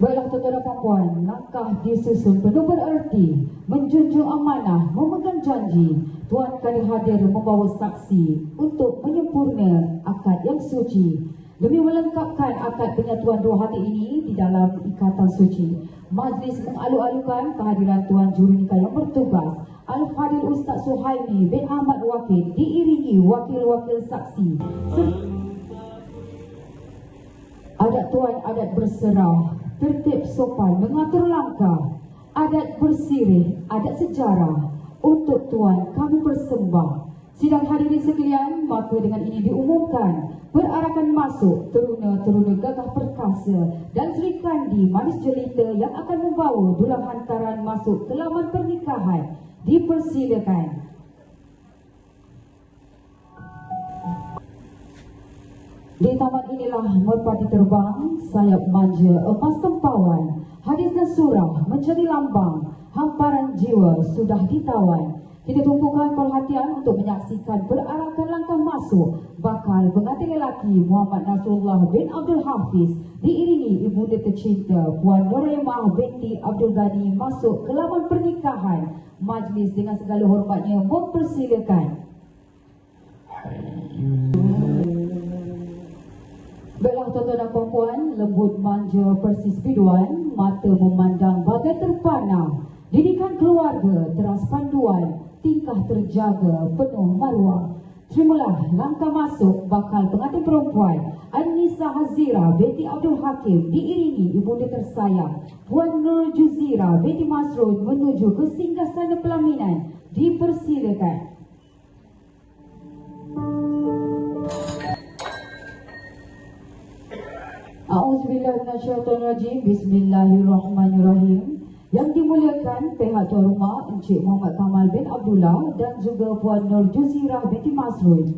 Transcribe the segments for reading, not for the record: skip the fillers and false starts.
Baiklah tuan-tuan dan puan, langkah disusun penuh bererti, menjunjung amanah, memegang janji. Tuan kali hadir membawa saksi untuk menyempurna akad yang suci. Demi melengkapkan akad penyatuan dua hati ini di dalam ikatan suci, majlis mengalu-alukan kehadiran Tuan Jurunikah yang bertugas, Al-Fadil Ustaz Suhaimi bin Ahmad Waqid, diiringi wakil-wakil saksi. Adat tuan, adat berserah, tertib sopan mengatur langkah, adat bersirih, adat sejarah. Untuk tuan kami persembah. Sidang hadirin sekalian, maka dengan ini diumumkan perarakan masuk teruna-teruna gagah perkasa dan Sri Kandi manis jelita yang akan membawa dulang hantaran masuk ke laman pernikahan. Dipersilakan. Di taman inilah merpati terbang, sayap manja emas tempawan, hadis dan surah menjadi lambang, hamparan jiwa sudah ditawan. Kita tumpukan perhatian untuk menyaksikan perarakan langkah masuk bakal pengantin lelaki Muhammad Nasrullah bin Abdul Hafiz diiringi ibunda tercinta Puan Nuraimah binti Abdul Ghani masuk ke laman pernikahan. Majlis dengan segala hormatnya mempersilakan. Baiklah tuan-tuan dan puan-puan, lembut manja persis biduan, mata memandang bagai terpana, didikan keluarga teras panduan, tingkah terjaga penuh maruah. Terimalah langkah masuk bakal pengantin perempuan An-Nisa Hazira binti Abdul Hakim diiringi ibunda tersayang Puan Nur Juzira binti Masrud menuju ke singgasana pelaminan. Dipersilakan. A'udzubillahiminasyaitonirrajim. Bismillahirrahmanirrahim. Yang dimuliakan pihak tuan rumah Encik Muhammad Kamal bin Abdullah dan juga Puan Nur Juzirah binti Masrud.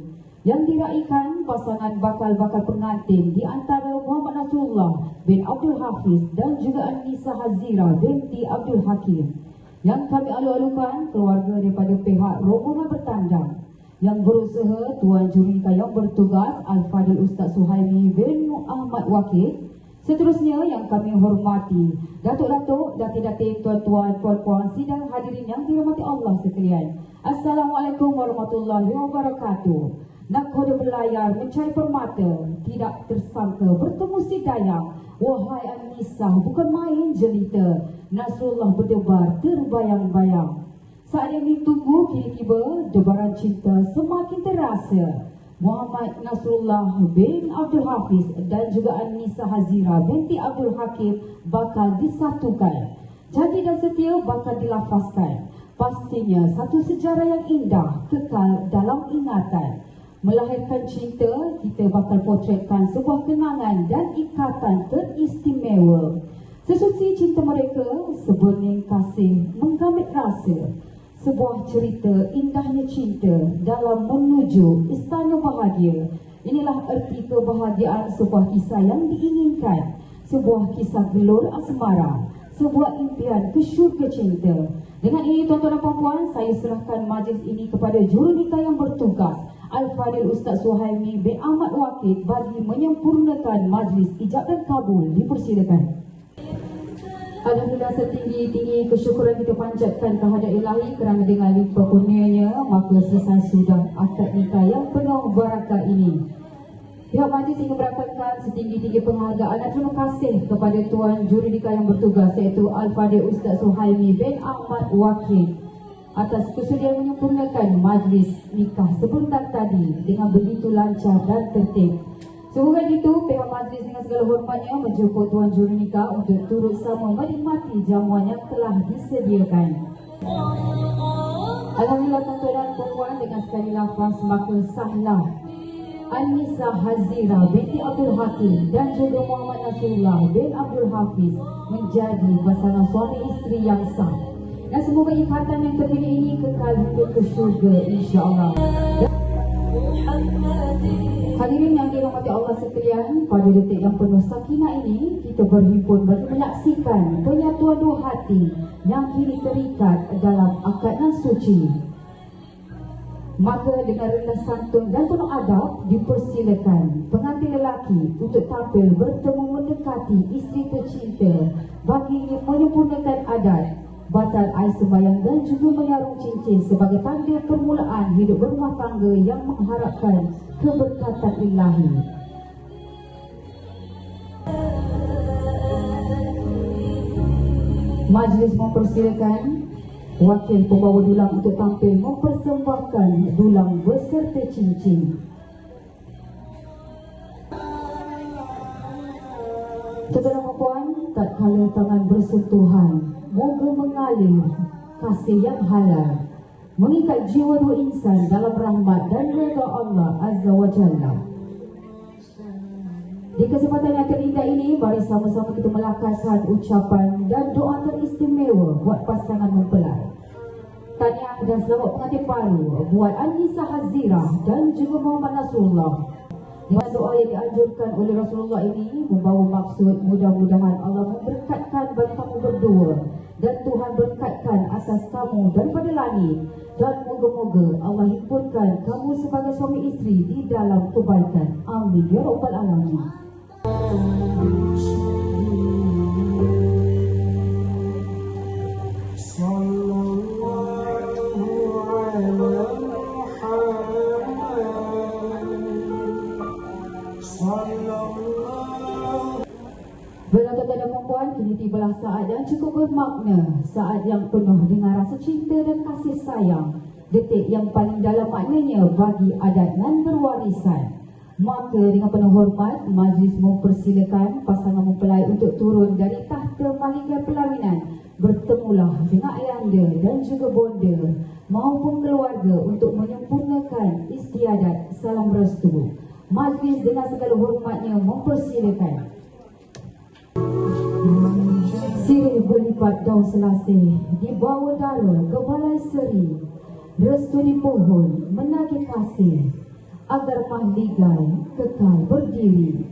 Yang diraikan pasangan bakal-bakal pengantin di antara Muhammad Nasrullah bin Abdul Hafiz dan juga An-Nisa Hazira binti Abdul Hakim. Yang kami alu-alukan keluarga daripada pihak rombongan bertandang. Yang berusaha Tuan Jurunikah yang bertugas Al-Fadil Ustaz Suhaimi bin Ahmad Waqid. Seterusnya yang kami hormati datuk-datuk, datin-datin, tuan-tuan, puan-puan, sidang hadirin yang dirahmati Allah sekalian. Assalamualaikum warahmatullahi wabarakatuh. Nakhoda berlayar mencari permata, tidak tersangka bertemu si dayang. Wahai An-Nisa, bukan main jelita, Nasrullah berdebar terbayang-bayang. Saat yang ditunggu kini tiba, debaran cinta semakin terasa. Muhammad Nasrullah bin Abdul Hafiz dan juga An-Nisa Hazira binti Abdul Hakim bakal disatukan. Janji dan setia bakal dilafazkan. Pastinya satu sejarah yang indah kekal dalam ingatan. Melahirkan cinta, kita bakal potretkan sebuah kenangan dan ikatan teristimewa. Sesuci cinta mereka, sebening kasih menggamit rasa. Sebuah cerita indahnya cinta dalam menuju istana bahagia. Inilah erti kebahagiaan sebuah kisah yang diinginkan. Sebuah kisah gelor asmara. Sebuah impian ke syurga cinta. Dengan ini tuan-tuan dan puan-puan, saya serahkan majlis ini kepada jurunikah yang bertugas Al-Fadil Ustaz Suhaimi bin Ahmad Waqid bagi menyempurnakan majlis ijab dan kabul. Dipersilakan. Alhamdulillah, setinggi-tinggi kesyukuran kita panjatkan kehadrat ilahi kerana dengan limpah kurnianya maka selesai sudah akad nikah yang penuh barakah ini. Pihak majlis ingin berakalkan setinggi-tinggi penghargaan dan terima kasih kepada Tuan Jurunikah yang bertugas iaitu Al-Fadil Ustaz Suhaimi bin Ahmad Waqid atas kesudian menyempurnakan majlis nikah sebentar tadi dengan begitu lancar dan tertib. Semoga itu pihak majlis dengan segala hormatnya menjemput Tuan Jurunikah untuk turut sama menikmati jamuan yang telah disediakan. Alhamdulillah tuan-tuan dan puan-puan, dengan sekali lafaz maka sahlah An-Nisa Hazira binti Abdul Hakim dan juga Muhammad Nasrullah bin Abdul Hafiz menjadi pasangan suami isteri yang sah. Dan semoga ikatan yang terpilih ini kekal hingga ke syurga insya-Allah. Hadirin yang dirahmati Allah sekalian, pada detik yang penuh sakinah ini kita berhimpun bagi menyaksikan penyatuan dua hati yang kini terikat dalam akad nan suci. Maka dengan rendah santun dan penuh adab dipersilakan pengantin lelaki untuk tampil bertemu mendekati isteri tercinta bagi menyempurnakan adat, batal air sembahyang dan juga menyarung cincin sebagai tanda permulaan hidup berumah tangga yang mengharapkan keberkatan ilahi. Majlis mempersilakan wakil pembawa dulang untuk tampil mempersembahkan dulang beserta cincin. Tuan-tuan dan puan, tak kala tangan bersentuhan, moga mengalir kasih yang halal, mengikat jiwa dua insan dalam rahmat dan redha Allah Azza wa Jalla. Di kesempatan yang terindah ini, mari sama-sama kita melakazkan ucapan dan doa teristimewa buat pasangan mempelai. Tahniah dan selamat pengantin baru buat Anissa Hazirah dan juga Muhammad Nasrullah. Dengan doa yang dianjurkan oleh Rasulullah ini membawa maksud mudah-mudahan Allah memberkatkan bagi kamu berdua dan Tuhan berkatkan atas kamu daripada langit, dan moga-moga Allah himpunkan kamu sebagai suami isteri di dalam kebaikan. Amin ya rabbal alamin. Baiklah tuan-tuan dan puan, kini tibalah saat yang cukup bermakna, saat yang penuh dengan rasa cinta dan kasih sayang, detik yang paling dalam maknanya bagi adat dan berwarisan. Maka dengan penuh hormat, majlis mempersilakan pasangan mempelai untuk turun dari tahta mahligai pelaminan, bertemulah dengan ayahanda dan juga bonda maupun keluarga untuk menyempurnakan istiadat salam restu. Majlis dengan segala hormatnya mempersilakan. Sirih berlipat daun selasih, dibawa dara ke balai seri, restu di pohon menagih kasih, agar mahligai kekal berdiri.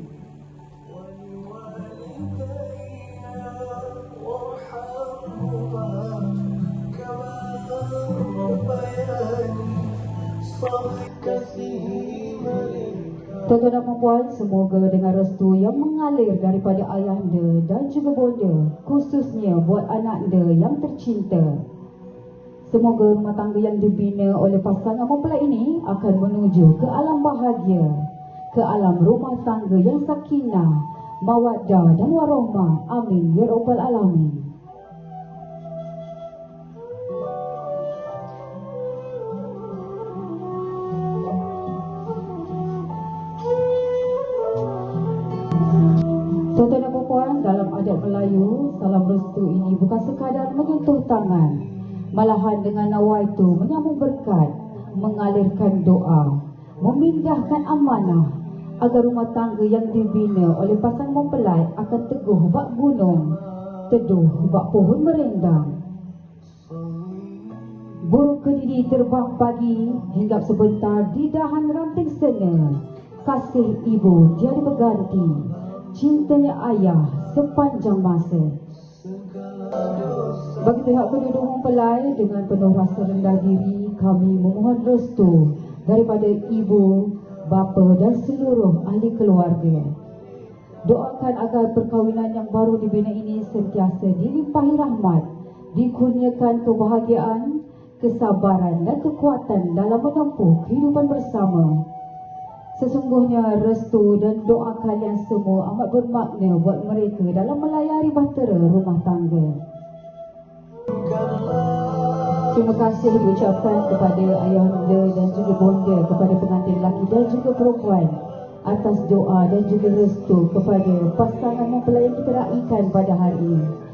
Tuan-tuan dan puan, semoga dengan restu yang mengalir daripada ayahanda dan juga bonda, khususnya buat anakanda yang tercinta, semoga rumah tangga yang dibina oleh pasangan mempelai ini akan menuju ke alam bahagia, ke alam rumah tangga yang sakinah, mawaddah dan warahmah. Amin ya rabbal alamin. Tuan-tuan dan puan, dalam adat Melayu, salam restu ini bukan sekadar menyentuh tangan, malahan dengan nawaitu menyambung berkat, mengalirkan doa, memindahkan amanah agar rumah tangga yang dibina oleh pasangan mempelai akan teguh bak gunung, teduh bak pohon merendang. Burung kediri terbang pagi, hinggap sebentar di dahan ranting sena. Kasih ibu tiada berganti, cintanya ayah sepanjang masa. Bagi pihak penduduk mempelai, dengan penuh rasa rendah diri, kami memohon restu daripada ibu, bapa dan seluruh ahli keluarga. Doakan agar perkahwinan yang baru dibina ini sentiasa dilimpahi rahmat, dikurniakan kebahagiaan, kesabaran dan kekuatan dalam menempuh kehidupan bersama. Sesungguhnya restu dan doa kalian semua amat bermakna buat mereka dalam melayari bahtera rumah tangga. Terima kasih diucapkan kepada ayahanda dan juga bonda, kepada pengantin lelaki dan juga perempuan atas doa dan juga restu kepada pasangan mempelai yang kita raikan pada hari ini.